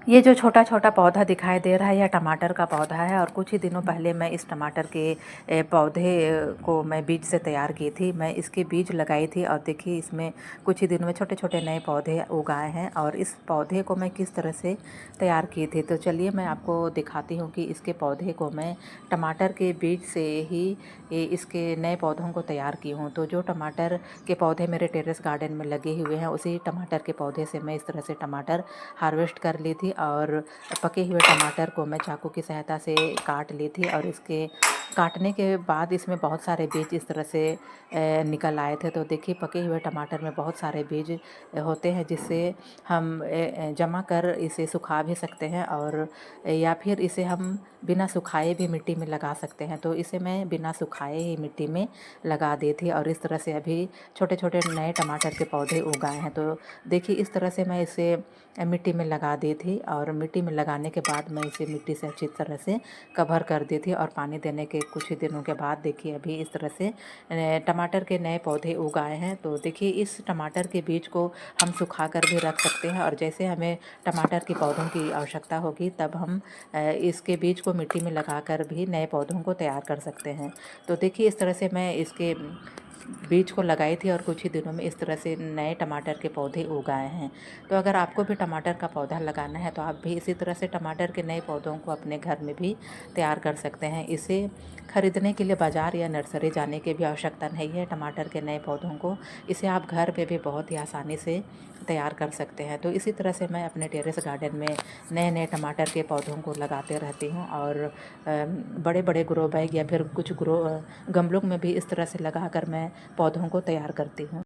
ये जो छोटा-छोटा पौधा दिखाई दे रहा है, यह टमाटर का पौधा है और कुछ ही दिनों पहले मैं इस टमाटर के पौधे को मैं बीज से तैयार की थी। मैं इसके बीज लगाई थी और देखिए इसमें कुछ ही दिनों में छोटे-छोटे नए पौधे उग आए हैं और इस पौधे को मैं किस तरह से तैयार की थी। तो चलिए मैं आपको दिखाती हूँ कि इसके पौधे को मैं टमाटर के बीज से ही इसके नए पौधों को तैयार की हूँ। तो जो टमाटर के पौधे मेरे टेरेस गार्डन में लगे हुए हैं, उसी टमाटर के पौधे से मैं इस तरह से टमाटर हार्वेस्ट कर ली थी और पके हुए टमाटर को मैं चाकू की सहायता से काट ली थी और इसके काटने के बाद इसमें बहुत सारे बीज इस तरह से निकल आए थे। तो देखिए पके हुए टमाटर में बहुत सारे बीज होते हैं, जिससे हम जमा कर इसे सुखा भी सकते हैं और या फिर इसे हम बिना सुखाए भी मिट्टी में लगा सकते हैं। तो इसे मैं बिना सुखाए ही मिट्टी में लगा दी थी और इस तरह से अभी छोटे-छोटे नए टमाटर के पौधे उग आए हैं। तो देखिए इस तरह से मैं इसे मिट्टी में लगा दी थी और मिट्टी में लगाने के बाद मैं इसे मिट्टी से अच्छी तरह से कवर कर दी थी और पानी देने के कुछ ही दिनों के बाद देखिए अभी इस तरह से टमाटर के नए पौधे उग आए हैं। तो देखिए इस टमाटर के बीज को हम सुखा कर भी रख सकते हैं और जैसे हमें टमाटर के पौधों की आवश्यकता होगी तब हम इसके बीज को मिट्टी में लगाकर भी नए पौधों को तैयार कर सकते हैं। तो देखिए इस तरह से मैं इसके बीज को लगाई थी और कुछ ही दिनों में इस तरह से नए टमाटर के पौधे उग आए हैं। तो अगर आपको भी टमाटर का पौधा लगाना है तो आप भी इसी तरह से टमाटर के नए पौधों को अपने घर में भी तैयार कर सकते हैं। इसे खरीदने के लिए बाज़ार या नर्सरी जाने की भी आवश्यकता नहीं है टमाटर के नए पौधों को। इसे आप घर पे भी बहुत ही आसानी से तैयार कर सकते हैं। तो इसी तरह से मैं अपने टेरेस गार्डन में नए-नए टमाटर के पौधों को लगाते रहती हूँ और बड़े-बड़े ग्रो बैग या फिर कुछ गमलों में भी इस तरह से लगाकर मैं पौधों को तैयार करती हूँ।